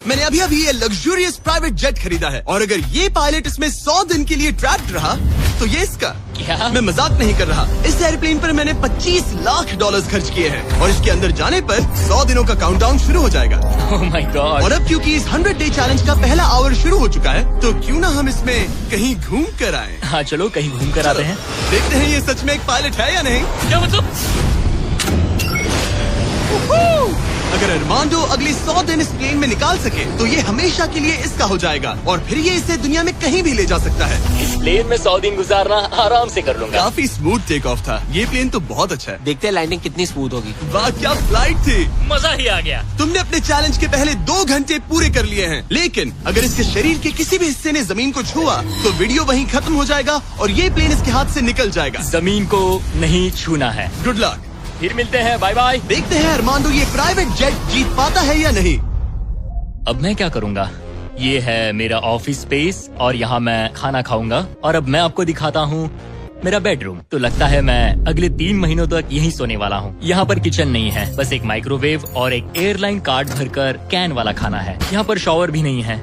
मैंने अभी अभी ये लग्जूरियस प्राइवेट जेट खरीदा है और अगर ये पायलट इसमें 100 दिन के लिए ट्रैप्ड रहा तो ये इसका। क्या? मैं मजाक नहीं कर रहा। इस एयरप्लेन पर मैंने $25 लाख खर्च किए हैं और इसके अंदर जाने पर 100 दिनों का काउंटडाउन शुरू हो जाएगा। ओह माय गॉड। और अब क्योंकि इस 100 डे चैलेंज का पहला आवर शुरू हो चुका है तो क्यों ना हम इसमें कहीं घूम कर आए। हाँ चलो कहीं घूम कर आते हैं। देखते हैं ये सच में एक पायलट है या नहीं। क्या मतलब? अगर अरमांडो अगले 100 दिन इस प्लेन में निकाल सके तो ये हमेशा के लिए इसका हो जाएगा और फिर ये इसे दुनिया में कहीं भी ले जा सकता है। इस प्लेन में 100 दिन गुजारना आराम से कर लूंगा। काफी स्मूथ टेक ऑफ था। ये प्लेन तो बहुत अच्छा है। देखते हैं लैंडिंग कितनी स्मूथ होगी। वाह क्या फ्लाइट थी। मजा ही आ गया। तुमने अपने चैलेंज के पहले 2 घंटे पूरे कर लिए हैं, लेकिन अगर इसके शरीर के किसी भी हिस्से ने जमीन को छुआ तो वीडियो वहीं खत्म हो जाएगा और ये प्लेन इसके हाथ से निकल जाएगा। जमीन को नहीं छूना है। Good luck. फिर मिलते हैं, बाय बाय। देखते हैं अरमांडो ये प्राइवेट जेट जीत पाता है या नहीं। अब मैं क्या करूँगा? ये है मेरा ऑफिस स्पेस और यहाँ मैं खाना खाऊंगा और अब मैं आपको दिखाता हूँ मेरा बेडरूम। तो लगता है मैं अगले 3 महीनों तक यहीं सोने वाला हूँ। यहाँ पर किचन नहीं है, बस एक माइक्रोवेव और एक एयरलाइन कार्ड भरकर कैन वाला खाना है। यहाँ पर शॉवर भी नहीं है।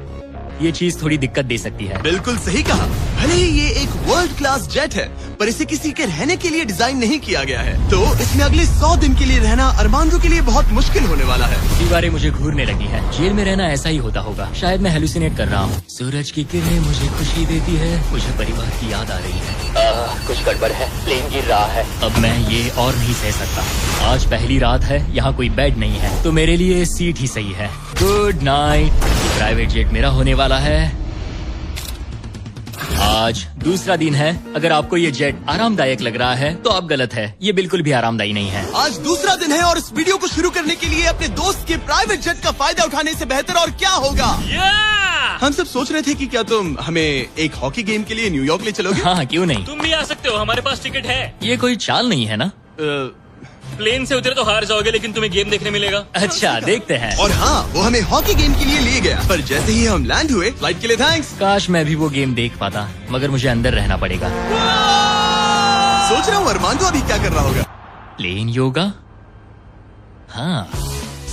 ये चीज थोड़ी दिक्कत दे सकती है। बिल्कुल सही कहा। भले ही ये एक वर्ल्ड क्लास जेट है पर इसे किसी के रहने के लिए डिजाइन नहीं किया गया है तो इसमें अगले 100 दिन के लिए रहना अरमांडो के लिए बहुत मुश्किल होने वाला है। दीवारें मुझे घूरने लगी है। जेल में रहना ऐसा ही होता होगा। शायद मैं हेलुसिनेट कर रहा हूँ। सूरज की किरणें मुझे खुशी देती है। मुझे परिवार की याद आ रही है। कुछ गड़बड़ है। प्लेन गिर रहा है। अब मैं ये और नहीं सह सकता। आज पहली रात है, यहाँ कोई बेड नहीं है तो मेरे लिए सीट ही सही है। Good night. प्राइवेट जेट मेरा होने वाला है। आज दूसरा दिन है। अगर आपको ये जेट आरामदायक लग रहा है तो आप गलत है। ये बिल्कुल भी आरामदायी नहीं है। आज दूसरा दिन है और इस वीडियो को शुरू करने के लिए अपने दोस्त के प्राइवेट जेट का फायदा उठाने से बेहतर और क्या होगा। हम सब सोच रहे थे कि क्या तुम हमें एक हॉकी गेम के लिए न्यूयॉर्क ले चलोगे। हाँ क्यों नहीं। तुम भी आ सकते हो, हमारे पास टिकट है। ये कोई चाल नहीं है ना। प्लेन से उतरे तो हार जाओगे लेकिन तुम्हें गेम देखने मिलेगा। अच्छा देखते हैं। और हाँ वो हमें हॉकी गेम के लिए ले गया पर जैसे ही हम लैंड हुए फ्लाइट के लिए थैंक्स। काश मैं भी वो गेम देख पाता मगर मुझे अंदर रहना पड़ेगा। सोच रहा हूँ अरमांडो अभी क्या कर रहा होगा। प्लेन योगा। हाँ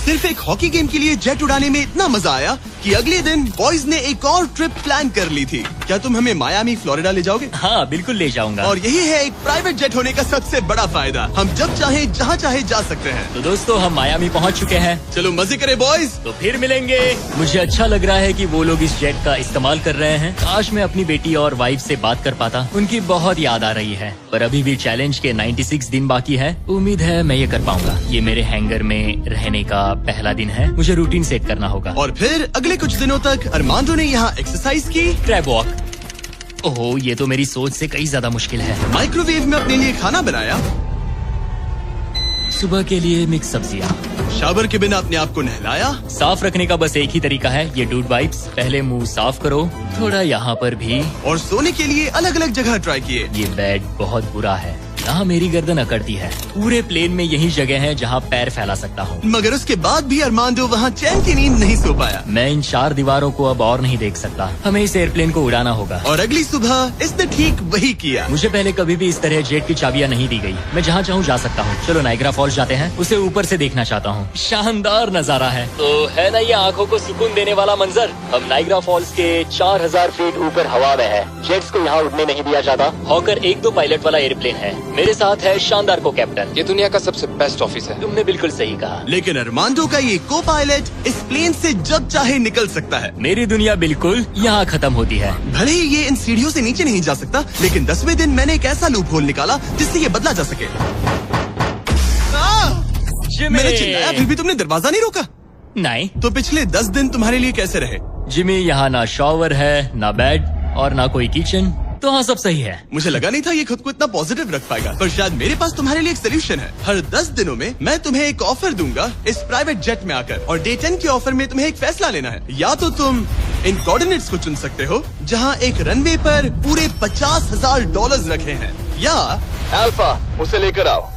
सिर्फ एक हॉकी गेम के लिए जेट उड़ाने में इतना मजा आया कि अगले दिन बॉयज ने एक और ट्रिप प्लान कर ली थी। क्या तुम हमें मायामी फ्लोरिडा ले जाओगे। हाँ बिल्कुल ले जाऊंगा। और यही है एक प्राइवेट जेट होने का सबसे बड़ा फायदा। हम जब चाहे जहाँ चाहे जा सकते हैं। तो दोस्तों हम मायामी पहुँच चुके हैं। चलो मजे करें बॉयज। तो फिर मिलेंगे। मुझे अच्छा लग रहा है कि वो लोग इस जेट का इस्तेमाल कर रहे हैं। काश मैं अपनी बेटी और वाइफ से बात कर पाता। उनकी बहुत याद आ रही है पर अभी भी चैलेंज के 96 दिन बाकी है। उम्मीद है मैं ये कर पाऊंगा। ये मेरे हैंगर में रहने का पहला दिन है। मुझे रूटीन सेट करना होगा। और फिर अगले कुछ दिनों तक अरमांडो ने यहाँ एक्सरसाइज की। Crab walk. ओह ये तो मेरी सोच से कई ज्यादा मुश्किल है। माइक्रोवेव में अपने लिए खाना बनाया। सुबह के लिए मिक्स सब्जियाँ। शावर के बिना अपने आप को नहलाया। साफ रखने का बस एक ही तरीका है, ये डूड वाइप्स। पहले मुंह साफ करो, थोड़ा यहाँ पर भी। और सोने के लिए अलग अलग जगह ट्राई किए। ये बेड बहुत बुरा है, यहाँ मेरी गर्दन अकड़ती है। पूरे प्लेन में यही जगह है जहाँ पैर फैला सकता हूँ। मगर उसके बाद भी अरमांडो वहाँ चैन की नींद नहीं सो पाया। मैं इन 4 दीवारों को अब और नहीं देख सकता। हमें इस एयरप्लेन को उड़ाना होगा। और अगली सुबह इसने ठीक वही किया। मुझे पहले कभी भी इस तरह जेट की चाबियां नहीं दी गई। मैं जहाँ चाहूँ जा सकता हूँ। चलो नाइग्रा फॉल्स जाते हैं, उसे ऊपर से देखना चाहता हूँ। शानदार नजारा है। तो है ना ये आंखों को सुकून देने वाला मंजर। हम नाइग्रा फॉल्स के 4000 फीट ऊपर हवा में है। जेट्स को यहाँ उड़ने नहीं दिया जाता। हॉकर 1-2 पायलट वाला एयरप्लेन है। मेरे साथ है शानदार को कैप्टन। ये दुनिया का सबसे बेस्ट ऑफिस है। तुमने बिल्कुल सही कहा। लेकिन अरमांडो का ये को पायलट इस प्लेन से जब चाहे निकल सकता है। मेरी दुनिया बिल्कुल यहाँ खत्म होती है। भले ही ये इन सीढ़ियों से नीचे नहीं जा सकता लेकिन 10वें दिन मैंने एक ऐसा लूप होल निकाला जिससे ये बदला जा सके। मैंने चिल्लाया फिर भी तुमने दरवाजा नहीं रोका। नहीं तो पिछले 10 दिन तुम्हारे लिए कैसे रहे। जिमी यहाँ ना शॉवर है, ना बेड और ना कोई किचन। तो हाँ सब सही है। मुझे लगा नहीं था ये खुद को इतना पॉजिटिव रख पाएगा पर शायद मेरे पास तुम्हारे लिए एक सोल्यूशन है। हर 10 दिनों में मैं तुम्हें एक ऑफर दूंगा इस प्राइवेट जेट में आकर। और डे 10 के ऑफर में तुम्हें एक फैसला लेना है। या तो तुम इन कोऑर्डिनेट्स को चुन सकते हो जहाँ एक रनवे पर पूरे $50,000 रखे हैं, या अल्फा उसे लेकर आओ।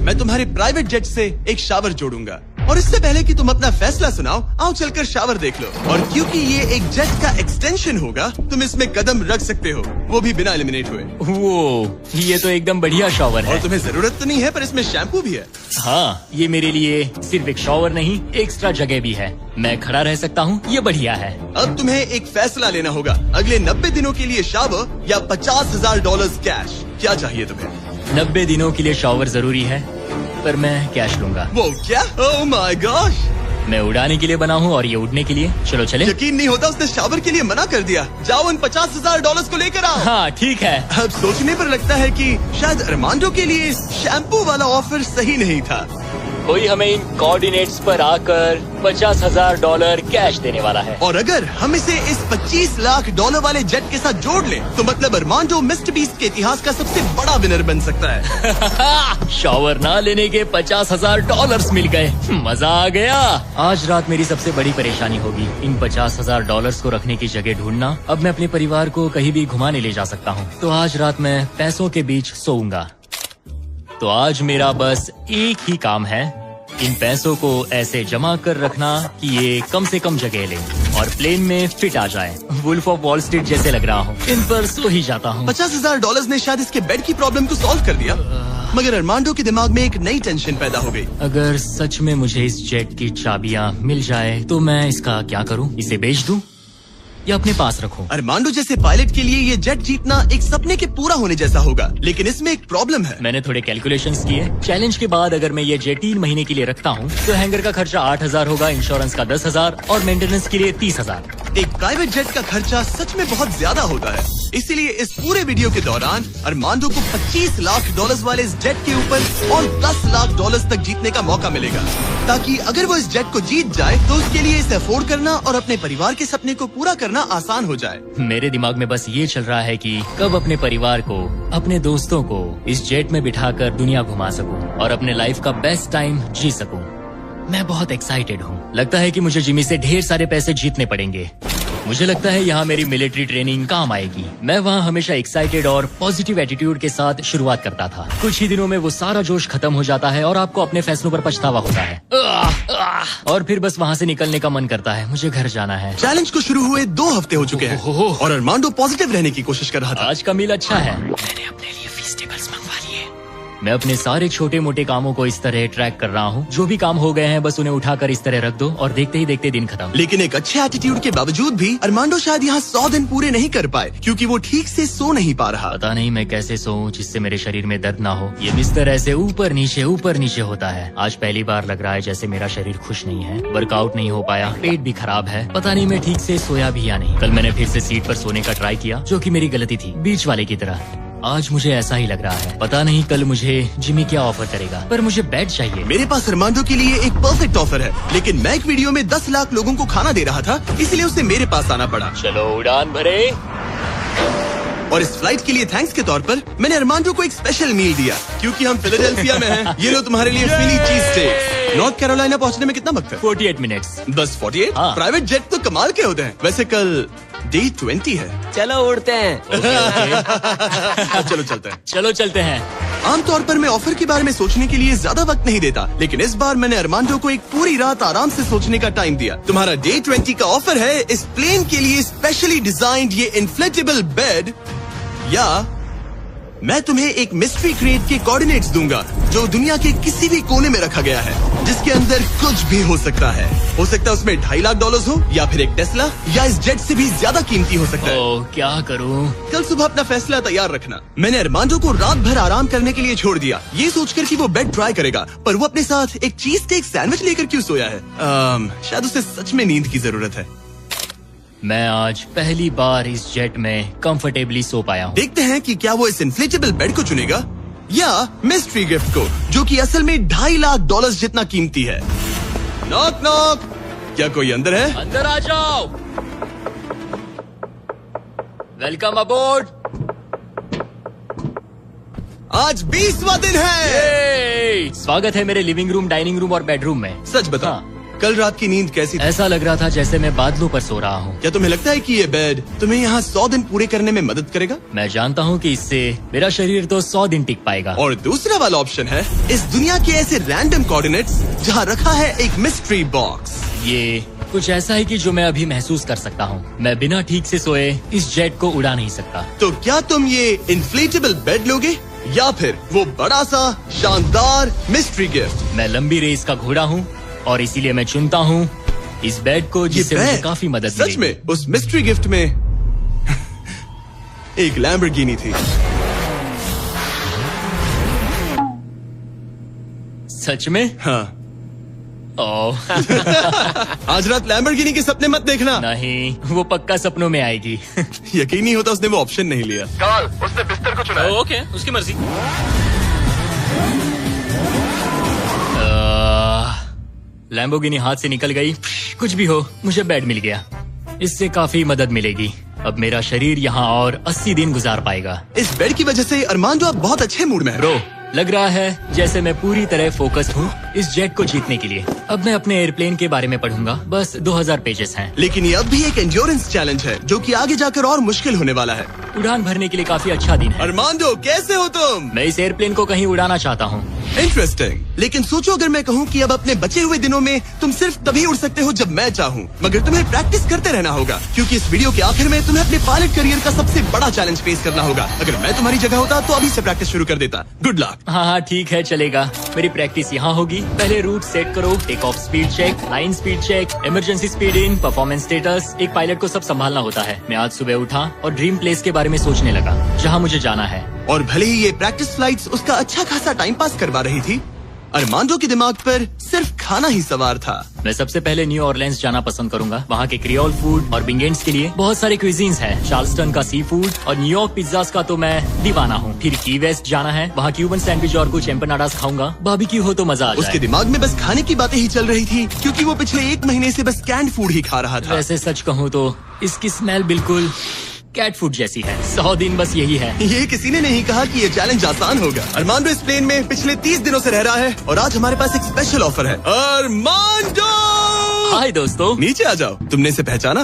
मैं तुम्हारे प्राइवेट जेट से एक शावर जोड़ूंगा। और इससे पहले कि तुम अपना फैसला सुनाओ, आओ चलकर शावर देख लो। और क्योंकि ये एक जेट का एक्सटेंशन होगा, तुम इसमें कदम रख सकते हो, वो भी बिना एलिमिनेट हुए। वो ये तो एकदम बढ़िया शॉवर और है। तुम्हें जरूरत तो नहीं है, पर इसमें शैम्पू भी है। हाँ, ये मेरे लिए सिर्फ एक शॉवर नहीं, एक्स्ट्रा जगह भी है। मैं खड़ा रह सकता हूँ, ये बढ़िया है। अब तुम्हें एक फैसला लेना होगा, अगले 90 दिनों के लिए शावर या $50,000 कैश। क्या चाहिए तुम्हें? 90 दिनों के लिए शॉवर जरूरी है, पर मैं कैश लूंगा। वो क्या? Oh my gosh! मैं उड़ाने के लिए बना हूँ और ये उड़ने के लिए। चलो चले। यकीन नहीं होता, उसने शावर के लिए मना कर दिया। जाओ उन $50,000 को लेकर आओ। हाँ ठीक है। अब सोचने पर लगता है कि शायद अरमांडो के लिए शैम्पू वाला ऑफर सही नहीं था। कोई हमें इन कोऑर्डिनेट्स पर आकर $50,000 कैश देने वाला है। और अगर हम इसे इस $25 लाख वाले जेट के साथ जोड़ लें, तो मतलब अरमांडो मिस्टर बीस्ट के इतिहास का सबसे बड़ा विनर बन सकता है। शॉवर ना लेने के $50,000 मिल गए, मजा आ गया। आज रात मेरी सबसे बड़ी परेशानी होगी इन $50,000 को रखने की जगह ढूंढना। अब मैं अपने परिवार को कहीं भी घुमाने ले जा सकता हूँ, तो आज रात मैं पैसों के बीच सोऊंगा। तो आज मेरा बस एक ही काम है, इन पैसों को ऐसे जमा कर रखना कि ये कम से कम जगह ले और प्लेन में फिट आ जाए। वुल्फ ऑफ वॉल स्ट्रीट जैसे लग रहा हूँ, इन पर सो ही जाता हूँ। $50,000 ने शायद इसके बेड की प्रॉब्लम को सॉल्व कर दिया, मगर अरमांडो के दिमाग में एक नई टेंशन पैदा हो गई। अगर सच में मुझे इस जेट की चाबियां मिल जाए तो मैं इसका क्या करूं? इसे बेच दूं या अपने पास रखूं? अरमांडो जैसे पायलट के लिए ये जेट जीतना एक सपने के पूरा होने जैसा होगा, लेकिन इसमें एक प्रॉब्लम है। मैंने थोड़े कैलकुलेशंस किए। चैलेंज के बाद अगर मैं ये जेट 3 महीने के लिए रखता हूँ तो हैंगर का खर्चा 8,000 होगा, इंश्योरेंस का 10,000 और मेंटेनेंस के लिए 30,000। एक प्राइवेट जेट का खर्चा सच में बहुत ज्यादा होता है, इसीलिए इस पूरे वीडियो के दौरान अरमांडो को $25 लाख वाले इस जेट के ऊपर और $10 लाख तक जीतने का मौका मिलेगा, ताकि अगर वो इस जेट को जीत जाए तो उसके लिए इसे अफोर्ड करना और अपने परिवार के सपने को पूरा करना आसान हो जाए। मेरे दिमाग में बस ये चल रहा है कि कब अपने परिवार को, अपने दोस्तों को इस जेट में बिठाकर दुनिया घुमा सकूं और अपने लाइफ का बेस्ट टाइम जी सकूं। मैं बहुत एक्साइटेड हूँ। लगता है कि मुझे जिमी से ढेर सारे पैसे जीतने पड़ेंगे। मुझे लगता है यहाँ मेरी मिलिट्री ट्रेनिंग काम आएगी। मैं वहाँ हमेशा एक्साइटेड और पॉजिटिव एटीट्यूड के साथ शुरुआत करता था। कुछ ही दिनों में वो सारा जोश खत्म हो जाता है और आपको अपने फैसलों पर पछतावा होता है और फिर बस वहाँ से निकलने का मन करता है। मुझे घर जाना है। चैलेंज को शुरू हुए 2 हफ्ते हो चुके हैं और अरमांडो पॉजिटिव रहने की कोशिश कर रहा था। आज का मील अच्छा है। मैंने अपने लिए फेस्टिवल्स मंगवा लिए। मैं अपने सारे छोटे मोटे कामों को इस तरह ट्रैक कर रहा हूँ। जो भी काम हो गए हैं बस उन्हें उठाकर इस तरह रख दो और देखते ही देखते दिन खत्म। लेकिन एक अच्छे एटीट्यूड के बावजूद भी अरमांडो शायद यहाँ 100 दिन पूरे नहीं कर पाए, क्योंकि वो ठीक से सो नहीं पा रहा। पता नहीं मैं कैसे सोऊं जिससे मेरे शरीर में दर्द ना हो। ये बिस्तर ऐसे ऊपर नीचे होता है। आज पहली बार लग रहा है जैसे मेरा शरीर खुश नहीं है। वर्कआउट नहीं हो पाया, पेट भी खराब है। पता नहीं मैं ठीक से सोया भी या नहीं। कल मैंने फिर से सीट पर सोने का ट्राई किया, जो कि मेरी गलती थी, बीच वाले की तरह। आज मुझे ऐसा ही लग रहा है। पता नहीं कल मुझे जिमी क्या ऑफर करेगा, पर मुझे बेड चाहिए। मेरे पास अरमांडो के लिए एक परफेक्ट ऑफर है, लेकिन मैं एक वीडियो में 10 लाख लोगों को खाना दे रहा था, इसलिए उसे मेरे पास आना पड़ा। चलो उड़ान भरे। और इस फ्लाइट के लिए थैंक्स के तौर पर मैंने अरमांडो को एक स्पेशल मील दिया, क्योंकि हम फिलाडेल्फिया में हैं। ये लो तुम्हारे लिए फिली चीज स्टेक्स। नॉर्थ कैरोलिना पहुंचने में कितना वक्त है? 48 मिनट्स। बस 48? हाँ। प्राइवेट जेट तो कमाल के होते हैं। वैसे कल Day 20 है। चलो उड़ते हैं। चलो चलते हैं। चलो चलते हैं। आमतौर पर मैं ऑफर के बारे में सोचने के लिए ज्यादा वक्त नहीं देता, लेकिन इस बार मैंने अरमांडो को एक पूरी रात आराम से सोचने का टाइम दिया। तुम्हारा Day 20 का ऑफर है इस प्लेन के लिए स्पेशली डिजाइन्ड ये इन्फ्लेटेबल बेड, या मैं तुम्हें एक मिस्ट्री क्रेट के कोऑर्डिनेट्स दूंगा जो दुनिया के किसी भी कोने में रखा गया है, जिसके अंदर कुछ भी हो सकता है। हो सकता है उसमें $2.5 लाख हो, या फिर एक टेस्ला, या इस जेट से भी ज्यादा कीमती हो सकता है। ओह, क्या करूं? कल सुबह अपना फैसला तैयार रखना। मैंने अरमांडो को रात भर आराम करने के लिए छोड़ दिया, ये सोचकर कि वो बेड ट्राई करेगा, पर वो अपने साथ एक चीज स्टेक सैंडविच लेकर क्यों सोया है? शायद उसे सच में नींद की जरूरत है। मैं आज पहली बार इस जेट में कंफर्टेबली सो पाया हूँ। देखते हैं कि क्या वो इस इन्फ्लेटेबल बेड को चुनेगा या मिस्ट्री गिफ्ट को, जो कि असल में $2.5 लाख जितना कीमती है। नॉक नॉक, क्या कोई अंदर है? अंदर आ जाओ। Welcome aboard. आज 20वां दिन है। स्वागत है मेरे लिविंग रूम, डाइनिंग रूम और बेडरूम में। सच बता, हाँ। कल रात की नींद कैसी थी? ऐसा लग रहा था जैसे मैं बादलों पर सो रहा हूँ। क्या तुम्हें लगता है कि ये बेड तुम्हें यहाँ 100 दिन पूरे करने में मदद करेगा? मैं जानता हूँ कि इससे मेरा शरीर तो 100 दिन टिक पाएगा। और दूसरा वाला ऑप्शन है इस दुनिया के ऐसे रैंडम कोऑर्डिनेट्स जहाँ रखा है एक मिस्ट्री बॉक्स। ये कुछ ऐसा है कि जो मैं अभी महसूस कर सकता हूँ। मैं बिना ठीक से सोए इस जेट को उड़ा नहीं सकता। तो क्या तुम ये इन्फ्लेटेबल बेड लोगे या फिर वो बड़ा सा शानदार मिस्ट्री गिफ्ट? मैं लंबी रेस का घोड़ा हूँ और इसीलिए मैं चुनता हूँ इस बेड को, जिससे मुझे बेड काफी मदद सच मिलेगी। में उस मिस्ट्री गिफ्ट में एक लैम्बोर्गिनी थी। सच में? हाँ। ओह आज रात लैम्बोर्गिनी के सपने मत देखना। नहीं, वो पक्का सपनों में आएगी। यकीन नहीं होता उसने वो ऑप्शन नहीं लिया। उसने बिस्तर को चुना। ओके, उसकी मर्जी। लैम्बोर्गिनी हाथ से निकल गई। कुछ भी हो, मुझे बेड मिल गया। इससे काफी मदद मिलेगी। अब मेरा शरीर यहाँ और 80 दिन गुजार पाएगा। इस बेड की वजह से अरमान जो आप बहुत अच्छे मूड में है। ब्रो, लग रहा है जैसे मैं पूरी तरह फोकस्ड हूँ इस जेट को जीतने के लिए। अब मैं अपने एयरप्लेन के बारे में पढ़ूंगा। बस 2000 पेजेस हैं। लेकिन ये अब भी एक एंड्योरेंस चैलेंज है जो कि आगे जाकर और मुश्किल होने वाला है। उड़ान भरने के लिए काफी अच्छा दिन है। अरमांडो, कैसे हो तुम? मैं इस एयरप्लेन को कहीं उड़ाना चाहता हूँ। इंटरेस्टिंग। लेकिन सोचो अगर मैं कहूँ कि अब अपने बचे हुए दिनों में तुम सिर्फ तभी उड़ सकते हो जब मैं चाहूँ, मगर तुम्हें प्रैक्टिस करते रहना होगा क्योंकि इस वीडियो के आखिर में तुम्हें अपने पायलट करियर का सबसे बड़ा चैलेंज फेस करना होगा। अगर मैं तुम्हारी जगह होता तो अभी से प्रैक्टिस शुरू कर देता। Good luck. हाँ, ठीक है, चलेगा। मेरी प्रैक्टिस यहाँ होगी। पहले रूट सेट करो, take off speed check, line speed check, emergency speed in, performance status. एक पायलट को सब संभालना होता है। मैं आज सुबह उठा और ड्रीम प्लेस के बारे में सोचने लगा जहाँ मुझे जाना है। और भले ही ये प्रैक्टिस फ्लाइट्स उसका अच्छा खासा टाइम पास करवा रही थी, अरमांडो के दिमाग पर सिर्फ खाना ही सवार था। मैं सबसे पहले न्यू ऑरलेंस जाना पसंद करूंगा। वहाँ के क्रियोल फूड और बिंगेंट्स के लिए बहुत सारे क्विजीन्स हैं। चार्ल्सटन का सी फूड और न्यूयॉर्क पिज्जास का तो मैं दीवाना हूँ। फिर की वेस्ट जाना है, वहाँ क्यूबन सैंडविच और कुछ एम्पनाडास खाऊंगा। बारबेक्यू हो तो मजा आ जाए। उसके दिमाग में बस खाने की बातें ही चल रही थी क्योंकि वो पिछले 1 महीने से बस कैंड फूड ही खा रहा था। वैसे सच कहूँ तो इसकी स्मेल बिल्कुल कैट फूड जैसी है। 100 दिन बस यही है। ये किसी ने नहीं कहा कि ये चैलेंज आसान होगा। अरमांडो इस प्लेन में पिछले 30 दिनों से रह रहा है और आज हमारे पास एक स्पेशल ऑफर है। अरमांडो, हाय दोस्तों। नीचे आ जाओ। तुमने इसे पहचाना?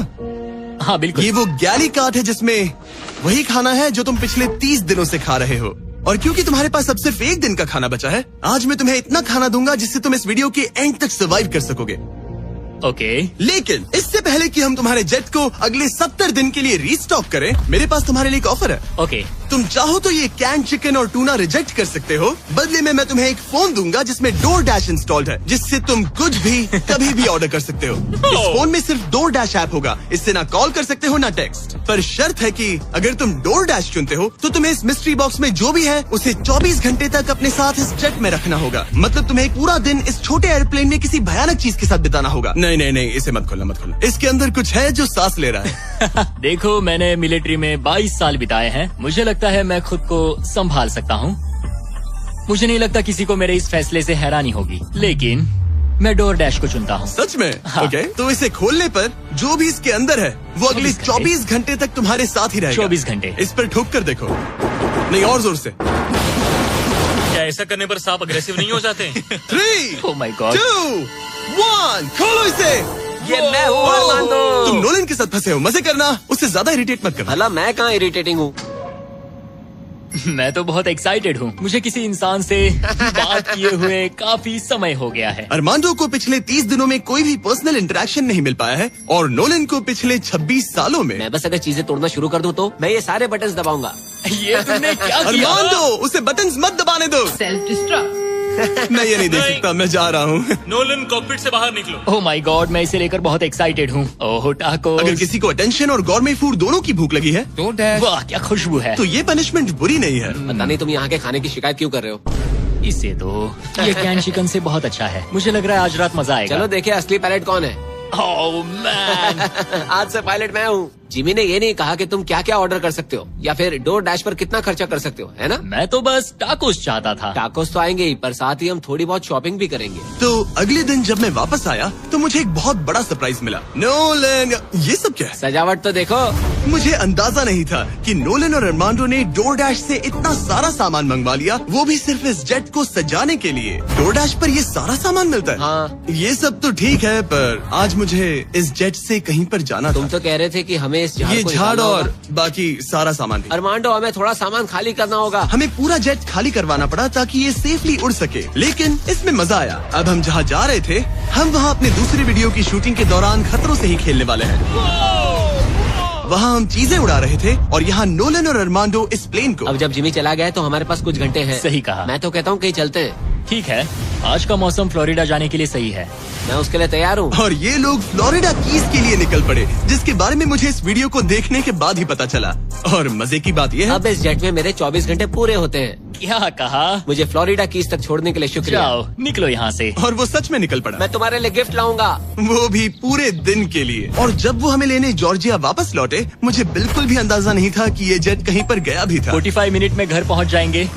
हाँ बिल्कुल। ये वो गैली कार्ट है जिसमें वही खाना है जो तुम पिछले 30 दिनों से खा रहे हो। और क्योंकि तुम्हारे पास अब सिर्फ 1 दिन का खाना बचा है, आज मैं तुम्हें इतना खाना दूंगा जिससे तुम इस वीडियो के एंड तक सर्वाइव कर सकोगे। ओके। लेकिन इससे पहले कि हम तुम्हारे जेट को अगले 70 दिन के लिए रीस्टॉक करें, मेरे पास तुम्हारे लिए एक ऑफर है। ओके। तुम चाहो तो ये कैन चिकन और टूना रिजेक्ट कर सकते हो। बदले में मैं तुम्हें एक फोन दूंगा जिसमें DoorDash इंस्टॉल्ड है, जिससे तुम कुछ भी कभी भी ऑर्डर कर सकते हो। इस फोन में सिर्फ DoorDash ऐप होगा। इससे ना कॉल कर सकते हो ना टेक्स्ट। पर शर्त है कि अगर तुम DoorDash चुनते हो तो तुम्हें इस मिस्ट्री बॉक्स में जो भी है उसे 24 घंटे तक अपने साथ इस जेट में रखना होगा। मतलब तुम्हें एक पूरा दिन इस छोटे एयरप्लेन में किसी भयानक चीज के साथ बिताना होगा। नहीं नहीं नहीं, इसे मत खोलना, मत खोलना। इसके अंदर कुछ है जो सांस ले रहा है। देखो, मैंने मिलिट्री में 22 साल बिताए हैं। मुझे लगता है मैं खुद को संभाल सकता हूँ। मुझे नहीं लगता किसी को मेरे इस फैसले से हैरानी होगी, लेकिन मैं DoorDash को चुनता हूँ। सच में? हाँ। ओके, तो इसे खोलने पर जो भी इसके अंदर है वो अगले 24 घंटे तक तुम्हारे साथ ही रहेगा। 24 घंटे। इस पर ठोक कर देखो। नहीं, और जोर से। क्या ऐसा करने पर सांप अग्रेसिव नहीं हो जाते? 3, ओह माय गॉड। 2, 1, खोलो इसे। ये मैं हूँ अरमांडो। तुम नोलन के साथ फंसे हो। मजे करना, उससे ज्यादा इरिटेट मत करना। भला मैं कहाँ इरिटेटिंग हूँ? मैं तो बहुत एक्साइटेड हूँ। मुझे किसी इंसान से बात किए हुए काफी समय हो गया है। अरमांडो को पिछले 30 दिनों में कोई भी पर्सनल इंटरेक्शन नहीं मिल पाया है और नोलन को पिछले 26 सालों में। मैं बस अगर चीजें तोड़ना शुरू कर दूँ तो मैं ये सारे बटन्स दबाऊंगा। ये तुमने क्या किया? अरमांडो, उसे बटन्स मट दबाने दो। Self destruct. मैं ये नहीं देख सकता, मैं जा रहा हूँ। नोलन कॉकपिट से बाहर निकलो। ओह माय गॉड, मैं इसे लेकर बहुत एक्साइटेड हूँ। ओह टाको। अगर किसी को अटेंशन और गॉर्मे फूड दोनों की भूख लगी है वाह, क्या खुशबू है। तो ये पनिशमेंट बुरी नहीं है। पता नहीं तुम यहाँ के खाने की शिकायत क्यों कर रहे हो? इसे तो ये कैन चिकन से बहुत अच्छा है। मुझे लग रहा है आज रात मजा आएगा। चलो देखे असली पायलट कौन है। Oh man. आज से पायलट मैं हूँ। जिमी ने ये नहीं कहा कि तुम क्या क्या ऑर्डर कर सकते हो या फिर डोर डैश पर कितना खर्चा कर सकते हो, है ना? मैं तो बस टाकोस चाहता था। टाकोस तो आएंगे ही, पर साथ ही हम थोड़ी बहुत शॉपिंग भी करेंगे। तो अगले दिन जब मैं वापस आया तो मुझे एक बहुत बड़ा सरप्राइज मिला। नोलन, ये सब क्या है? सजावट तो देखो। मुझे अंदाजा नहीं था कि नोलन और अरमांडो ने डोरडैश से इतना सारा सामान मंगवा लिया, वो भी सिर्फ इस जेट को सजाने के लिए। डोरडैश पर ये सारा सामान मिलता है? हाँ। ये सब तो ठीक है, पर आज मुझे इस जेट से कहीं पर जाना तुम था। तो कह रहे थे कि हमें इस झाड़ ये को झाड़ निकालना और होगा। बाकी सारा सामान भी। अरमांडो, हमें थोड़ा सामान खाली करना होगा। हमें पूरा जेट खाली करवाना पड़ा ताकि ये सेफली उड़ सके, लेकिन इसमें मजा आया। अब हम जहाँ जा रहे थे, हम वहाँ अपने दूसरे वीडियो की शूटिंग के दौरान खतरों से ही खेलने वाले हैं। वहाँ हम चीजें उड़ा रहे थे और यहाँ नोलन और अरमांडो इस प्लेन को। अब जब जिमी चला गया है तो हमारे पास कुछ घंटे हैं। सही कहा। मैं तो कहता हूँ कहीं चलते हैं। ठीक है, आज का मौसम फ्लोरिडा जाने के लिए सही है। मैं उसके लिए तैयार हूँ। और ये लोग फ्लोरिडा कीज के लिए निकल पड़े, जिसके बारे में मुझे इस वीडियो को देखने के बाद ही पता चला। और मजे की बात ये है, अब इस जेट में मेरे 24 घंटे पूरे होते हैं। क्या कहा? मुझे फ्लोरिडा कीज तक छोड़ने के लिए शुक्रिया। जाओ, निकलो यहाँ से। और वो सच में निकल पड़ा, मैं तुम्हारे लिए गिफ्ट लाऊंगा। वो भी पूरे दिन के लिए। और जब वो हमें लेने जॉर्जिया वापस लौटे, मुझे बिल्कुल भी अंदाजा नहीं था कि ये जेट कहीं पर गया भी था। 45 मिनट में घर पहुँच जाएंगे।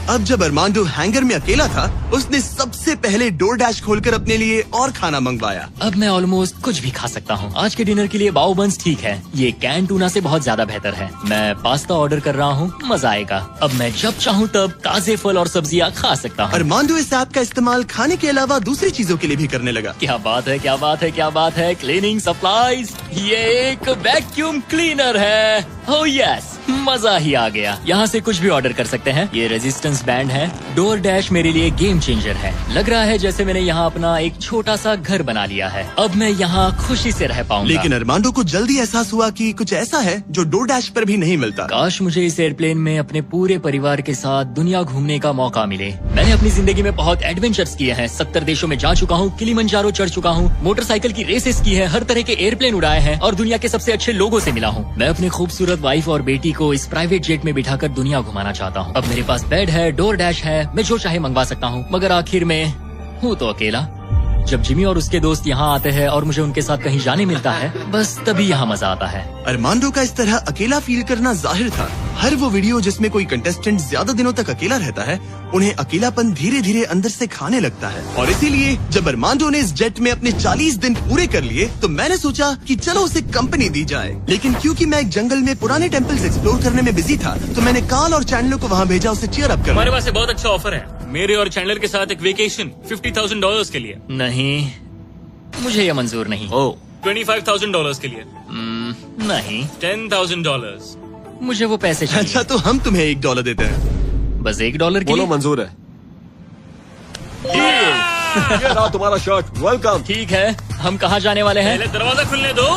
अब जब अरमांडो हैंगर में अकेला था, उसने सबसे पहले डोरडैश खोलकर अपने लिए और खाना मंगवाया। अब मैं ऑलमोस्ट कुछ भी खा सकता हूँ। आज के डिनर के लिए बाओ बंस ठीक है, ये कैन टूना से बहुत ज्यादा बेहतर है। मैं पास्ता ऑर्डर कर रहा हूँ, मजा आएगा। अब मैं जब चाहूँ तब ताजे फल और सब्जियाँ खा सकता हूँ। अरमांडो इस ऐप का इस्तेमाल खाने के अलावा दूसरी चीजों के लिए भी करने लगा। क्या बात है, क्या बात है, क्या बात है। क्लीनिंग सप्लाईज, ये एक वैक्यूम क्लीनर है। ओह यस, मजा ही आ गया। यहाँ से कुछ भी ऑर्डर कर सकते हैं। ये रेजिस्टेंस बैंड है। डोर डैश मेरे लिए गेम चेंजर है। लग रहा है जैसे मैंने यहाँ अपना एक छोटा सा घर बना लिया है। अब मैं यहाँ खुशी से रह पाऊंगा। लेकिन अरमांडो को जल्दी एहसास हुआ कि कुछ ऐसा है जो डोरडैश पर भी नहीं मिलता। काश मुझे इस एयरप्लेन में अपने पूरे परिवार के साथ दुनिया घूमने का मौका मिले। मैंने अपनी जिंदगी में बहुत एडवेंचर्स किए हैं। 70 देशों में जा चुका हूँ, किलिमंजारो चढ़ चुका हूँ, मोटरसाइकिल की रेसेस की है, हर तरह के एयरप्लेन उड़ाए हैं और दुनिया के सबसे अच्छे लोगों से मिला हूँ। मैं अपनी खूबसूरत वाइफ और बेटी को इस प्राइवेट जेट में बिठाकर दुनिया घुमाना चाहता हूँ। अब मेरे पास बेड है, डोर डैश है, मैं जो चाहे मंगवा सकता हूँ। मगर आखिर में हूँ तो अकेला। जब जिमी और उसके दोस्त यहाँ आते हैं और मुझे उनके साथ कहीं जाने मिलता है, बस तभी यहाँ मजा आता है। अरमांडो का इस तरह अकेला फील करना जाहिर था। हर वो वीडियो जिसमें कोई कंटेस्टेंट ज्यादा दिनों तक अकेला रहता है, उन्हें अकेलापन धीरे धीरे अंदर से खाने लगता है। और इसीलिए जब अरमांडो ने इस जेट में अपने 40 दिन पूरे कर लिए, तो मैंने सोचा कि चलो उसे कंपनी दी जाए। लेकिन क्योंकि मैं एक जंगल में पुराने टेम्पल्स एक्सप्लोर करने में बिजी था, तो मैंने कार्ल और चैंडलर को वहाँ भेजा उसे चीयर अप हमारे करने। पास एक बहुत अच्छा ऑफर है मेरे और चैंडलर के साथ, एक वेकेशन $50,000 के लिए। नहीं, मुझे ये मंजूर नहीं। ओ, $25,000 के लिए। नहीं, $10,000। मुझे वो पैसे चाहिए। अच्छा, तो हम तुम्हें $1 देते हैं। बस $1 के बोलो लिए? मंजूर है। ये रहा तुम्हारा शर्ट, वेलकम। ठीक है, हम कहाँ जाने वाले हैं? पहले दरवाजा खुलने दो।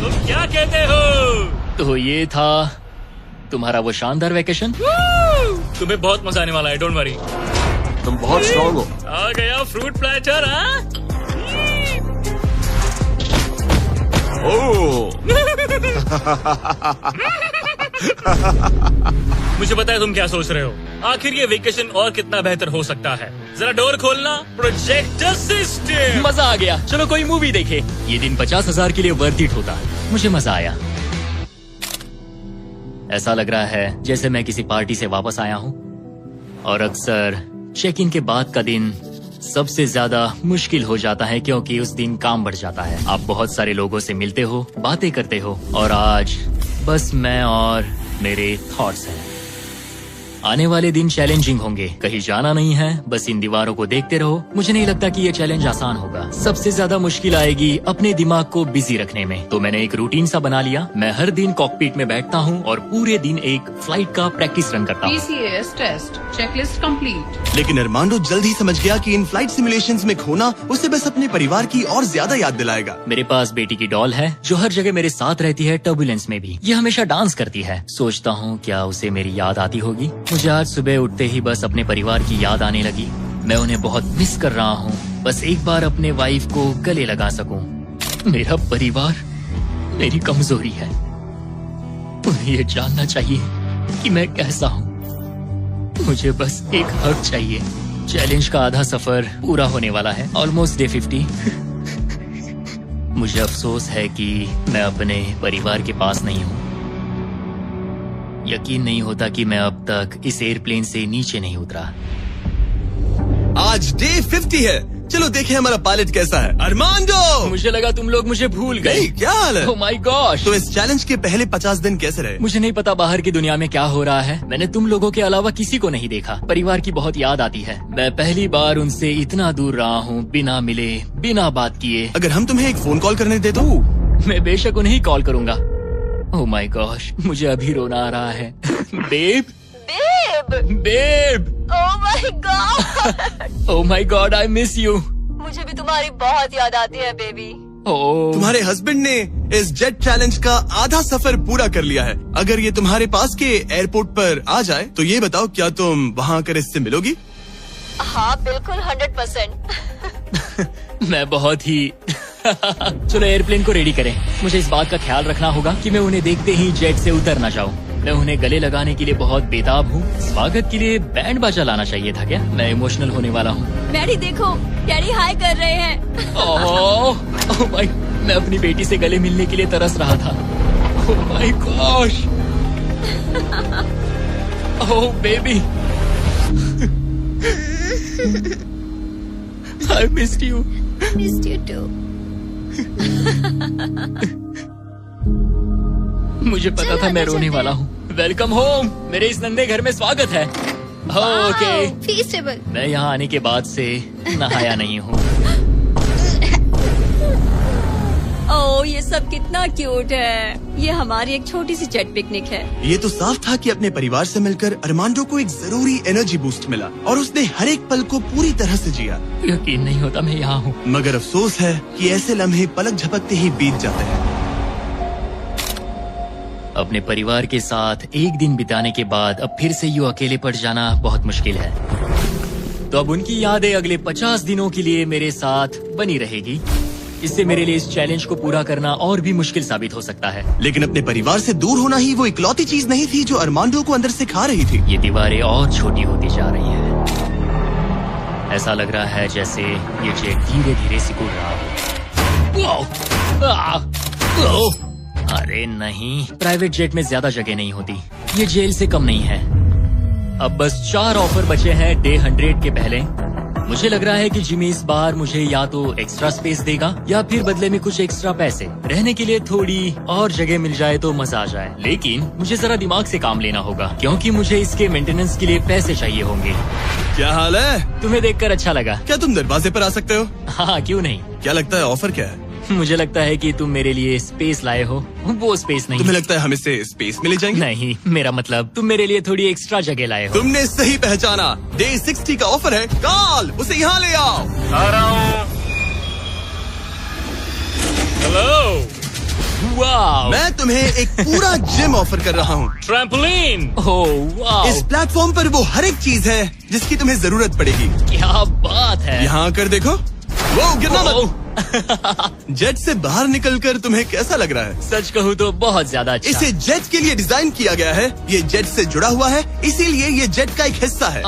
तुम क्या कहते हो? तो ये था तुम्हारा वो शानदार वेकेशन। तुम्हें बहुत मजा आने वाला है, डोंट वरी। तुम बहुत स्ट्रॉन्ग हो। आ गया फ्रूट प्लेटर। मुझे पता है तुम क्या सोच रहे हो। आखिर ये वेकेशन और कितना बेहतर हो सकता है। जरा डोर खोलना। Projector system. मजा आ गया, चलो कोई मूवी देखे। ये दिन 50,000 के लिए वर्थ इट होता। मुझे मजा आया। ऐसा लग रहा है जैसे मैं किसी पार्टी से वापस आया हूँ। और अक्सर चेक इन के बाद का दिन सबसे ज्यादा मुश्किल हो जाता है, क्योंकि उस दिन काम बढ़ जाता है। आप बहुत सारे लोगों से मिलते हो, बातें करते हो, और आज बस मैं और मेरे थॉट्स हैं। आने वाले दिन चैलेंजिंग होंगे। कहीं जाना नहीं है, बस इन दीवारों को देखते रहो। मुझे नहीं लगता कि ये चैलेंज आसान होगा। सबसे ज्यादा मुश्किल आएगी अपने दिमाग को बिजी रखने में। तो मैंने एक रूटीन सा बना लिया। मैं हर दिन कॉकपिट में बैठता हूँ और पूरे दिन एक फ्लाइट का प्रैक्टिस रन करता हूँ। PCAS test checklist complete. लेकिन अरमांडो जल्द ही समझ गया कि इन फ्लाइट सिमुलेशंस में खोना उसे बस अपने परिवार की और ज्यादा याद दिलाएगा। मेरे पास बेटी की डॉल है जो हर जगह मेरे साथ रहती है, टर्बुलेंस में भी। ये हमेशा डांस करती है। सोचता हूँ क्या उसे मेरी याद आती होगी। मुझे आज सुबह उठते ही बस अपने परिवार की याद आने लगी। मैं उन्हें बहुत मिस कर रहा हूँ। बस एक बार अपने वाइफ को गले लगा सकूं। मेरा परिवार मेरी कमजोरी है। उन्हें ये जानना चाहिए कि मैं कैसा हूँ। मुझे बस एक हक चाहिए। चैलेंज का आधा सफर पूरा होने वाला है। Almost day 50। मुझे अफसोस है कि मैं अपने परिवार के पास नहीं हूँ। यकीन नहीं होता कि मैं अब तक इस एयरप्लेन से नीचे नहीं उतरा। आज डे 50 है। चलो देखें हमारा पायलट कैसा है। अरमांडो! मुझे लगा तुम लोग मुझे भूल गए। नहीं, क्या हाल है? Oh my gosh! तो इस चैलेंज के पहले 50 दिन कैसे रहे? मुझे नहीं पता बाहर की दुनिया में क्या हो रहा है। मैंने तुम लोगों के अलावा किसी को नहीं देखा। परिवार की बहुत याद आती है। मैं पहली बार उनसे इतना दूर रहा हूँ, बिना मिले, बिना बात किए। अगर हम तुम्हें एक फोन कॉल करने दे तो? मैं बेशक उन्हें कॉल करूंगा। ओह माय गॉश, मुझे अभी रोना आ रहा है। Babe, babe, oh my God! Oh my God, I miss you. मुझे भी तुम्हारी बहुत याद आती है बेबी। ओह, तुम्हारे हस्बैंड ने इस जेट चैलेंज का आधा सफर पूरा कर लिया है। अगर ये तुम्हारे पास के एयरपोर्ट पर आ जाए तो ये बताओ, क्या तुम वहाँ आकर इससे मिलोगी? हाँ बिल्कुल, 100%। मैं बहुत ही चलो एयरप्लेन को रेडी करें। मुझे इस बात का ख्याल रखना होगा कि मैं उन्हें देखते ही जेट से उतर ना जाऊं। मैं उन्हें गले लगाने के लिए बहुत बेताब हूँ। स्वागत के लिए बैंड बाजा लाना चाहिए था क्या? मैं इमोशनल होने वाला हूँ। डैडी देखो, डैडी हाय कर रहे हैं। ओह माय, मैं अपनी बेटी से गले मिलने के लिए तरस रहा था। Oh my gosh, oh baby, I missed you. Missed you too. मुझे पता था मैं रोने वाला हूँ। वेलकम होम, मेरे इस नन्हे घर में स्वागत है। Okay, Feastable. मैं यहाँ आने के बाद से नहाया नहीं हूँ। ओह ये सब कितना क्यूट है। ये हमारी एक छोटी सी जेट पिकनिक है। ये तो साफ था कि अपने परिवार से मिलकर अरमांडो को एक जरूरी एनर्जी बूस्ट मिला और उसने हर एक पल को पूरी तरह से जिया। यकीन नहीं होता मैं यहाँ हूँ। मगर अफसोस है कि ऐसे लम्हे पलक झपकते ही बीत जाते हैं। अपने परिवार के साथ एक दिन बिताने के बाद अब फिर से यूं अकेले पड़ जाना बहुत मुश्किल है। तो अब उनकी यादें अगले 50 दिनों के लिए मेरे साथ बनी रहेगी। इससे मेरे लिए इस चैलेंज को पूरा करना और भी मुश्किल साबित हो सकता है। लेकिन अपने परिवार से दूर होना ही वो इकलौती चीज नहीं थी जो अरमांडो को अंदर से खा रही थी। ये दीवारें और छोटी होती जा रही हैं। ऐसा लग रहा है जैसे ये जेट धीरे धीरे सिकुड़ रहा हो। अरे नहीं, प्राइवेट जेट में ज्यादा जगह नहीं होती। ये जेल से कम नहीं है। अब बस 4 ऑफर बचे हैं डे 100 के पहले। मुझे लग रहा है कि जिमी इस बार मुझे या तो एक्स्ट्रा स्पेस देगा या फिर बदले में कुछ एक्स्ट्रा पैसे। रहने के लिए थोड़ी और जगह मिल जाए तो मजा आ जाए। लेकिन मुझे जरा दिमाग से काम लेना होगा क्योंकि मुझे इसके मेंटेनेंस के लिए पैसे चाहिए होंगे। क्या हाल है? तुम्हें देखकर अच्छा लगा। क्या तुम दरवाजे पर आ सकते हो? हाँ, क्यों नहीं। क्या लगता है ऑफर क्या है? मुझे लगता है कि तुम मेरे लिए स्पेस लाए हो। वो स्पेस नहीं। तुम्हें लगता है हम इससे स्पेस में ले जाएंगे? नहीं, मेरा मतलब तुम मेरे लिए थोड़ी एक्स्ट्रा जगह लाए हो। तुमने सही पहचाना। डे 60 का ऑफर है। कॉल उसे यहाँ ले आओ। आ रहा हूँ। हेलो, वाओ, मैं तुम्हें एक पूरा जिम ऑफर कर रहा हूँ। ट्रैम्पोलिन। ओह वाओ, इस प्लेटफॉर्म पर वो हर एक चीज है जिसकी तुम्हें जरूरत पड़ेगी। क्या बात है। यहाँ आकर देखो। वो गिरना मत। जेट से बाहर निकलकर तुम्हें कैसा लग रहा है? सच कहूँ तो बहुत ज्यादा अच्छा। इसे जेट के लिए डिजाइन किया गया है। ये जेट से जुड़ा हुआ है, इसीलिए ये जेट का एक हिस्सा है।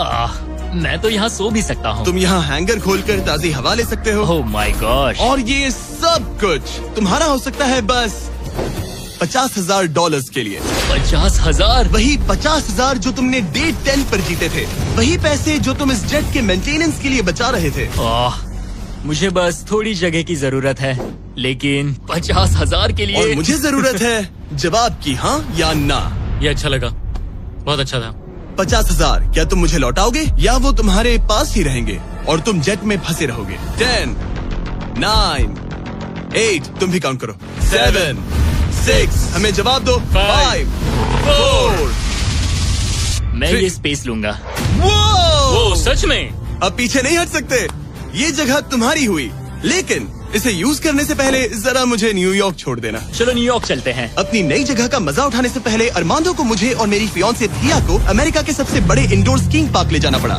मैं तो यहाँ सो भी सकता हूँ। तुम यहाँ हैंगर खोलकर ताजी हवा ले सकते हो। Oh my gosh. और ये सब कुछ तुम्हारा हो सकता है बस $50,000 के लिए। 50,000? वही 50,000 जो तुमने डे 10 पर जीते थे। वही पैसे जो तुम इस जेट के मेंटेनेंस के लिए बचा रहे थे। मुझे बस थोड़ी जगह की जरूरत है, लेकिन 50,000 के लिए। और मुझे जरूरत है जवाब की, हाँ या ना। ये अच्छा लगा, बहुत अच्छा था। 50,000 क्या तुम मुझे लौटाओगे या वो तुम्हारे पास ही रहेंगे और तुम जेट में फंसे रहोगे? 10, 9, 8, तुम भी काउंट करो। 7, 6, हमें जवाब दो। 5, 4। मैं ये स्पेस लूंगा। वो सच में? अब पीछे नहीं हट सकते। ये जगह तुम्हारी हुई, लेकिन इसे यूज करने से पहले जरा मुझे न्यूयॉर्क छोड़ देना। चलो न्यूयॉर्क चलते हैं। अपनी नई जगह का मजा उठाने से पहले अरमांडो को मुझे और मेरी फियांसे थिया को अमेरिका के सबसे बड़े इंडोर स्कीइंग पार्क ले जाना पड़ा।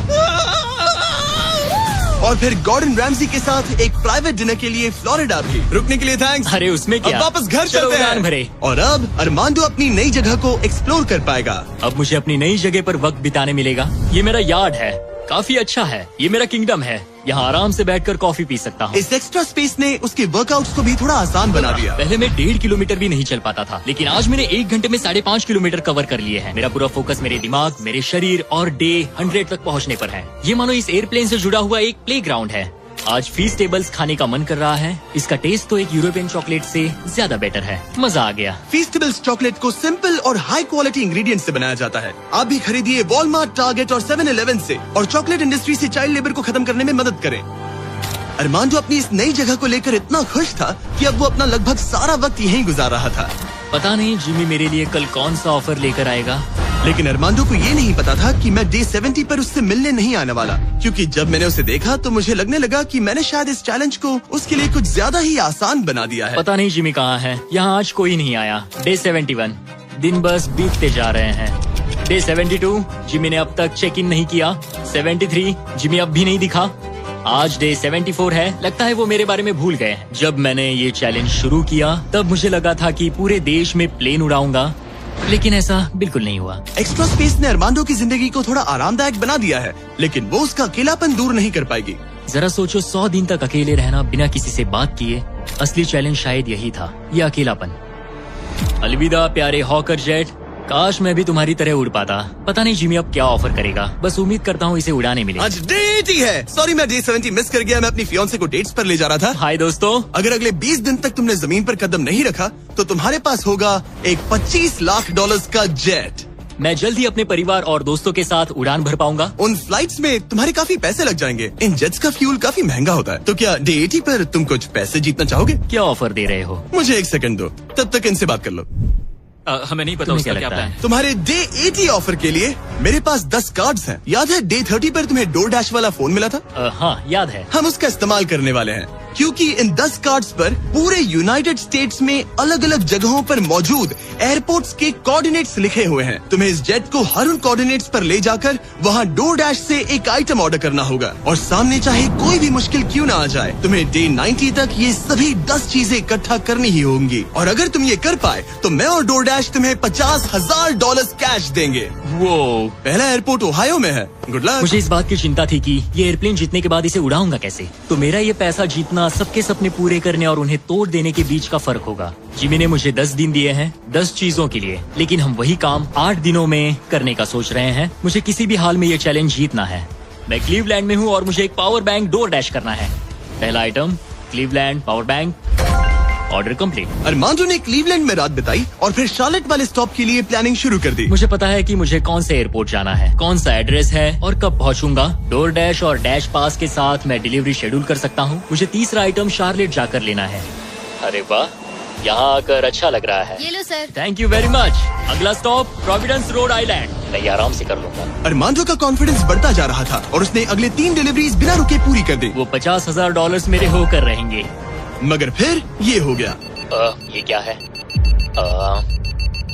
और फिर गॉर्डन रैमजी के साथ एक प्राइवेट डिनर के लिए फ्लोरिडा भी। रुकने के लिए थैंक्स। अरे उसमें क्या, अब वापस घर चलो चलते उड़ान हैं। भरे। और अब अरमांडो अपनी नई जगह को एक्सप्लोर कर पाएगा। अब मुझे अपनी नई जगह पर वक्त बिताने मिलेगा। ये मेरा यार्ड है। काफी अच्छा है, ये मेरा किंगडम है। यहाँ आराम से बैठकर कॉफी पी सकता हूँ। इस एक्स्ट्रा स्पेस ने उसके वर्कआउट्स को भी थोड़ा आसान बना दिया। पहले मैं 1.5 किलोमीटर भी नहीं चल पाता था, लेकिन आज मैंने 1 घंटे में 5.5 किलोमीटर कवर कर लिए हैं। मेरा पूरा फोकस मेरे दिमाग, मेरे शरीर और डे 100 तक पहुँचने पर है। ये मानो इस एयरप्लेन से जुड़ा हुआ एक प्लेग्राउंड है। आज फीस्टेबल्स खाने का मन कर रहा है। इसका टेस्ट तो एक यूरोपियन चॉकलेट से ज्यादा बेटर है। मजा आ गया। फीस्टेबल्स चॉकलेट को सिंपल और हाई क्वालिटी इंग्रेडिएंट से बनाया जाता है। आप भी खरीदिए वॉलमार्ट, टारगेट और 7-Eleven से और चॉकलेट इंडस्ट्री से चाइल्ड लेबर को खत्म करने में मदद करें। अरमांडो अपनी इस नई जगह को लेकर इतना खुश था कि अब वो अपना लगभग सारा वक्त यहीं गुजार रहा था। पता नहीं जिमी मेरे लिए कल कौन सा ऑफर लेकर आएगा। लेकिन अरमांडो को ये नहीं पता था कि मैं डे 70 पर उससे मिलने नहीं आने वाला, क्योंकि जब मैंने उसे देखा तो मुझे लगने लगा कि मैंने शायद इस चैलेंज को उसके लिए कुछ ज्यादा ही आसान बना दिया है। पता नहीं जिमी कहाँ है। यहाँ आज कोई नहीं आया। डे 71 दिन बस बीतते जा रहे हैं। डे 72 जिमी ने अब तक चेक इन नहीं किया। 73 जिमी अब भी नहीं दिखा। आज डे 74 है। लगता है वो मेरे बारे में भूल गए। जब मैंने ये चैलेंज शुरू किया तब मुझे लगा था कि पूरे देश में प्लेन उड़ाऊंगा, लेकिन ऐसा बिल्कुल नहीं हुआ। एक्स्ट्रा स्पेस ने अरमांडो की जिंदगी को थोड़ा आरामदायक बना दिया है, लेकिन वो उसका अकेलापन दूर नहीं कर पाएगी। जरा सोचो, 100 दिन तक अकेले रहना बिना किसी से बात किए। असली चैलेंज शायद यही था, ये अकेलापन। अलविदा प्यारे हॉकर जेट, काश मैं भी तुम्हारी तरह उड़ पाता। पता नहीं जिमी अब क्या ऑफर करेगा। बस उम्मीद करता हूँ इसे उड़ाने मिले। आज डे 80 है। सॉरी मैं डे 70 मिस कर गया। मैं अपनी फियांसे को डेट्स पर ले जा रहा था। हाय दोस्तों। अगर अगले 20 दिन तक तुमने जमीन पर कदम नहीं रखा तो तुम्हारे पास होगा एक $25 लाख का जेट। मैं जल्द ही अपने परिवार और दोस्तों के साथ उड़ान भर पाऊंगा। उन फ्लाइट्स में तुम्हारे काफी पैसे लग जाएंगे। इन जेट्स का फ्यूल काफी महंगा होता है। तो क्या डे 80 पर तुम कुछ पैसे जीतना चाहोगे? क्या ऑफर दे रहे हो? मुझे 1 सेकंड दो, तब तक इनसे बात कर लो। हमें नहीं पता उसका क्या प्लान है। तुम्हारे डे 80 ऑफर के लिए मेरे पास 10 कार्ड्स हैं। याद है डे 30 पर तुम्हें DoorDash वाला फोन मिला था? हाँ याद है। हम उसका इस्तेमाल करने वाले हैं, क्योंकि इन 10 कार्ड्स पर पूरे यूनाइटेड स्टेट्स में अलग अलग जगहों पर मौजूद एयरपोर्ट्स के कोऑर्डिनेट्स लिखे हुए हैं। तुम्हें इस जेट को हर उन कोऑर्डिनेट्स पर ले जाकर वहाँ DoorDash से एक आइटम ऑर्डर करना होगा, और सामने चाहे कोई भी मुश्किल क्यों ना आ जाए, तुम्हें डे 90 तक ये सभी 10 चीजें इकट्ठा करनी ही होंगी। और अगर तुम ये कर पाए तो मैं और DoorDash तुम्हें $50,000 कैश देंगे। वो पहला एयरपोर्ट ओहायो में है। Good luck. मुझे इस बात की चिंता थी कि ये एयरप्लेन जीतने के बाद इसे उड़ाऊंगा कैसे। तो मेरा ये पैसा जीतना सबके सपने पूरे करने और उन्हें तोड़ देने के बीच का फर्क होगा। जिमी ने मुझे 10 दिन दिए हैं 10 चीजों के लिए, लेकिन हम वही काम 8 दिनों में करने का सोच रहे हैं। मुझे किसी भी हाल में ये चैलेंज जीतना है। मैं क्लीवलैंड में हूँ और मुझे एक पावर बैंक DoorDash करना है। पहला item Cleveland power bank. Order complete. Armando ने क्लीवलैंड में रात बिताई और फिर शार्लेट वाले स्टॉप के लिए प्लानिंग शुरू कर दी। मुझे पता है कि मुझे कौन से एयरपोर्ट जाना है, कौन सा एड्रेस है और कब पहुंचूंगा। DoorDash और डैश पास के साथ मैं डिलीवरी शेड्यूल कर सकता हूं। मुझे तीसरा आइटम शार्लेट जाकर लेना है। अरे वाह, यहाँ आकर अच्छा लग रहा है। ये लो sir. Thank you very much. अगला स्टॉप प्रोविडेंस रोड आइलैंड। मैं ये आराम से कर लूंगा। अरमांडो का कॉन्फिडेंस बढ़ता जा रहा था और उसने अगले 3 डिलीवरीज बिना रुके पूरी कर दी। वो $50,000 मेरे होकर रहेंगे। मगर फिर ये हो गया। ये क्या है?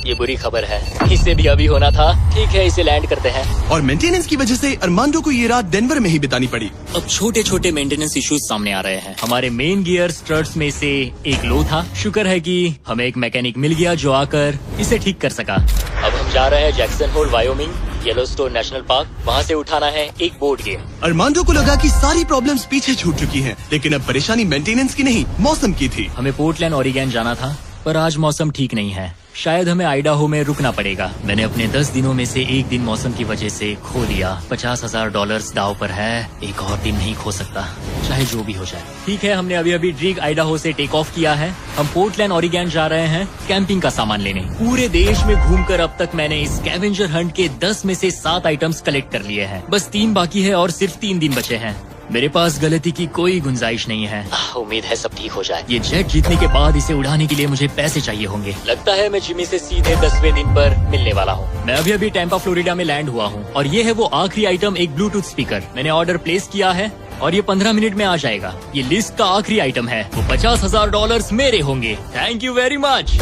ये बुरी खबर है। इससे भी अभी होना था। ठीक है, इसे लैंड करते हैं। और मेंटेनेंस की वजह से अरमांडो को ये रात डेनवर में ही बितानी पड़ी। अब छोटे छोटे मेंटेनेंस इश्यूज सामने आ रहे हैं। हमारे मेन गियर स्ट्रट्स में से एक लो था। शुक्र है कि हमें एक मैकेनिक मिल गया जो आकर इसे ठीक कर सका। अब हम जा रहे हैं Jackson Hole Wyoming, Yellowstone national park. वहाँ से उठाना है एक बोर्ड गेम। अरमांडो को लगा कि सारी प्रॉब्लम्स पीछे छूट चुकी हैं, लेकिन अब परेशानी मेंटेनेंस की नहीं मौसम की थी। हमें पोर्टलैंड ओरिगन जाना था, पर आज मौसम ठीक नहीं है। शायद हमें आइडाहो में रुकना पड़ेगा। मैंने अपने 10 दिनों में से एक दिन मौसम की वजह से खो दिया। $50,000 दाव पर है। एक और दिन नहीं खो सकता, चाहे जो भी हो जाए। ठीक है, हमने अभी अभी ड्रीग आइडाहो से टेक ऑफ किया है। हम पोर्टलैंड ओरिगन जा रहे हैं कैंपिंग का सामान लेने। पूरे देश में घूमकर अब तक मैंने इस स्कैवेंजर हंट के 10 में से 7 आइटम्स कलेक्ट कर लिए हैं। बस 3 बाकी है और सिर्फ 3 दिन बचे हैं। मेरे पास गलती की कोई गुंजाइश नहीं है। उम्मीद है सब ठीक हो जाए। ये जेट जीतने के बाद इसे उड़ाने के लिए मुझे पैसे चाहिए होंगे। लगता है मैं जिमी से सीधे 10वें दिन पर मिलने वाला हूँ। मैं अभी अभी टैंपा फ्लोरिडा में लैंड हुआ हूँ और ये है वो आखिरी आइटम, एक ब्लूटूथ स्पीकर। मैंने ऑर्डर प्लेस किया है और ये 15 मिनट में आ जाएगा। ये लिस्ट का आखिरी आइटम है। वो $50,000 मेरे होंगे। Thank you very much.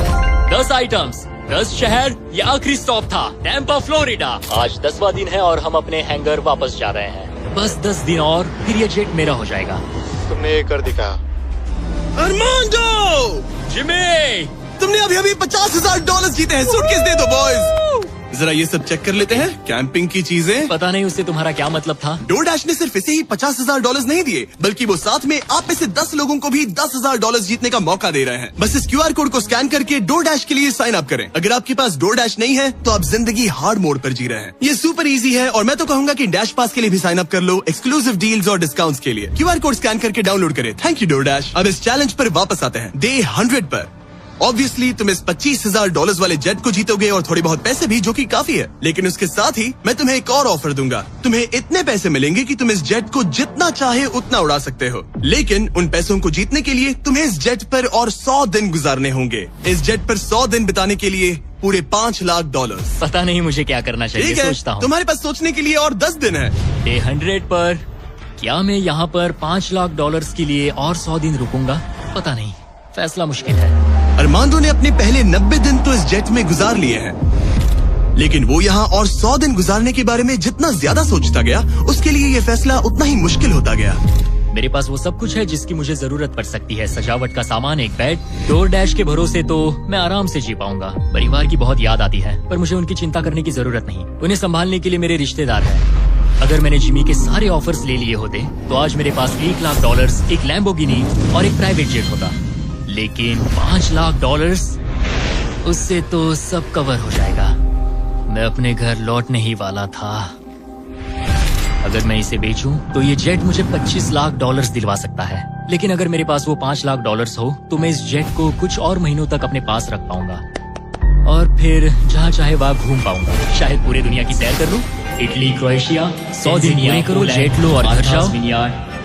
10 items, 10 शहर, ये आखिरी स्टॉप था टैंपा फ्लोरिडा। आज 10वां दिन है और हम अपने हैंगर वापस जा रहे हैं। बस 10 दिन और फिर ये जेट मेरा हो जाएगा। तुमने ये कर दिखा। अरमांडो! जिमी! तुमने अभी अभी $50,000 जीते हैं। सूटकेस दे दो बॉयज। जरा ये सब चेक कर लेते हैं, कैंपिंग की चीजें। पता नहीं उससे तुम्हारा क्या मतलब था। डोरडैश ने सिर्फ इसे ही $50,000 नहीं दिए, बल्कि वो साथ में आप में से 10 लोगों को भी $10,000 जीतने का मौका दे रहे हैं। बस इस QR कोड को स्कैन करके डोरडैश के लिए साइन अप करें। अगर आपके पास डोरडैश नहीं है तो आप जिंदगी हार्ड मोड पर जी रहे हैं। ये सुपर इजी है और मैं तो कहूंगा कि डैश पास के लिए भी साइन अप कर लो, एक्सक्लूसिव डील्स और डिस्काउंट्स के लिए। QR कोड स्कैन करके डाउनलोड करें। Thank you DoorDash. अब इस चैलेंज पर वापस आते हैं, डे 100 पर। ऑब्वियसली तुम इस $25,000 वाले जेट को जीतोगे और थोड़े बहुत पैसे भी, जो कि काफी है। लेकिन उसके साथ ही मैं तुम्हें एक और ऑफर दूंगा। तुम्हें इतने पैसे मिलेंगे कि तुम इस जेट को जितना चाहे उतना उड़ा सकते हो। लेकिन उन पैसों को जीतने के लिए तुम्हें इस जेट पर और 100 दिन गुजारने होंगे। इस जेट पर 100 दिन बिताने के लिए पूरे $5 लाख। पता नहीं मुझे क्या करना चाहिए, ठीक है, सोचता हूँ। तुम्हारे पास सोचने के लिए और 10 दिन है। डे 100 पर क्या मैं यहाँ पर $5 लाख के लिए और 100 दिन रुकूंगा? पता नहीं, फैसला मुश्किल है। अरमांडो ने अपने पहले 90 दिन तो इस जेट में गुजार लिए हैं, लेकिन वो यहाँ और 100 दिन गुजारने के बारे में जितना ज्यादा सोचता गया, उसके लिए ये फैसला उतना ही मुश्किल होता गया। मेरे पास वो सब कुछ है जिसकी मुझे जरूरत पड़ सकती है। सजावट का सामान, एक बेड। डोरडैश के भरोसे तो मैं आराम से जी पाऊंगा। परिवार की बहुत याद आती है, पर मुझे उनकी चिंता करने की जरूरत नहीं। उन्हें संभालने के लिए मेरे रिश्तेदार हैं। अगर मैंने जिमी के सारे ऑफर्स ले लिए होते तो आज मेरे पास $1 लाख, एक लैम्बोर्गिनी और एक प्राइवेट जेट होता। लेकिन $5 लाख, उससे तो सब कवर हो जाएगा। मैं अपने घर लौटने ही वाला था। अगर मैं इसे बेचूं तो ये जेट मुझे $25 लाख दिलवा सकता है। लेकिन अगर मेरे पास वो $5 लाख हो तो मैं इस जेट को कुछ और महीनों तक अपने पास रख पाऊंगा और फिर जहाँ चाहे वहाँ घूम पाऊंगा। शायद पूरी दुनिया की सैर कर लूं। इटली, क्रोएशिया, 100 दिन पूरे करो, जेट लो और घर जाओ।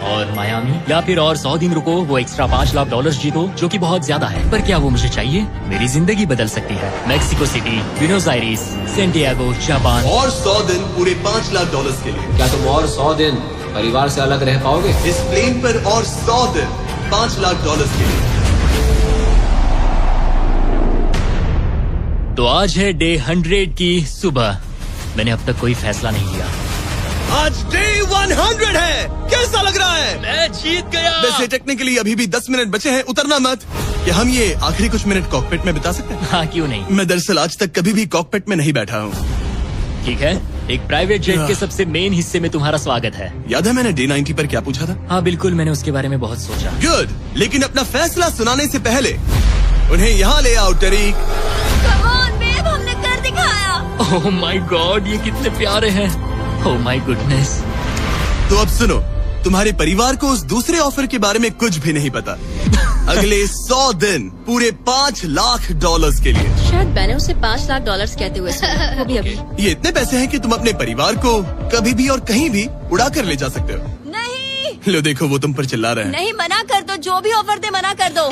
और मायामी, या फिर और 100 दिन रुको, वो एक्स्ट्रा $5 लाख जीतो, जो कि बहुत ज्यादा है। पर क्या वो मुझे चाहिए? मेरी जिंदगी बदल सकती है। Mexico city, Buenos iris, Santiago, Japan. और 100 दिन पूरे $5 लाख के लिए। क्या तुम और 100 दिन परिवार से अलग रह पाओगे? इस प्लेन पर और 100 दिन $5 लाख के लिए। तो आज है डे 100 की सुबह। मैंने अब तक कोई फैसला नहीं लिया। आज डे 100 है। कैसा लग रहा है? मैं जीत गया। वैसे टेक्निकली अभी भी 10 मिनट बचे हैं, उतरना मत। क्या हम ये आखिरी कुछ मिनट कॉकपिट में बिता सकते हैं? हाँ, क्यों नहीं। मैं दरअसल आज तक कभी भी कॉकपिट में नहीं बैठा हूँ। ठीक है, एक प्राइवेट जेट के सबसे मेन हिस्से में तुम्हारा स्वागत है। याद है मैंने डे 90 पर क्या पूछा था? हाँ बिल्कुल, मैंने उसके बारे में बहुत सोचा। गुड, लेकिन अपना फैसला सुनाने से पहले उन्हें यहाँ ले आओ टरीक। Come on, babe, हमने कर दिखाया। ओह माय गॉड, ये कितने प्यारे हैं। Oh my goodness. तो अब सुनो, तुम्हारे परिवार को उस दूसरे ऑफर के बारे में कुछ भी नहीं पता। अगले 100 दिन पूरे $5 लाख के लिए। शायद मैंने उसे $5 लाख कहते हुए सुना, वो भी अभी। ये इतने पैसे हैं कि तुम अपने परिवार को कभी भी और कहीं भी उड़ा कर ले जा सकते हो। नहीं, लो देखो, वो तुम पर चिल्ला रहे हैं। नहीं, मना कर दो। जो भी ऑफर दे मना कर दो।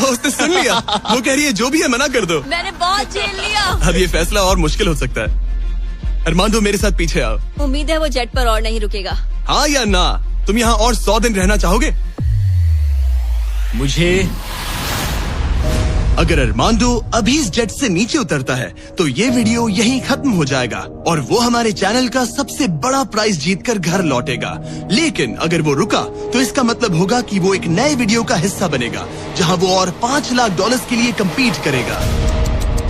उसने सुन लिया। वो कह रही है जो भी है मना कर दो। मैंने बहुत झेल लिया। अब ये फैसला और मुश्किल हो सकता है। अरमांडो, मेरे साथ पीछे आओ। उम्मीद है वो जेट पर और नहीं रुकेगा। हाँ या ना? तुम यहाँ और 100 दिन रहना चाहोगे? मुझे अगर अरमांडो अभी इस जेट से नीचे उतरता है तो ये वीडियो यहीं खत्म हो जाएगा और वो हमारे चैनल का सबसे बड़ा प्राइज जीतकर घर लौटेगा। लेकिन अगर वो रुका तो इसका मतलब होगा कि वो एक नए वीडियो का हिस्सा बनेगा जहां वो और $5 लाख के लिए कम्पीट करेगा।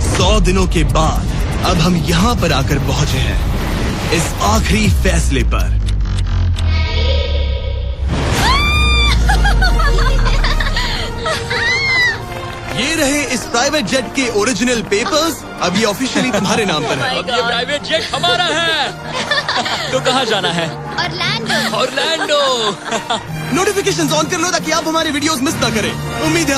100 दिनों के बाद अब हम यहाँ पर आकर पहुँचे हैं, इस आखिरी फैसले पर। ये रहे इस प्राइवेट जेट के ओरिजिनल पेपर्स। अब ये ऑफिशियली तुम्हारे नाम पर है। अब ये प्राइवेट जेट हमारा है। तो कहाँ जाना है? ऑरलैंडो। नोटिफिकेशंस ऑन कर लो ताकि आप हमारे वीडियोस मिस ना करें। उम्मीद है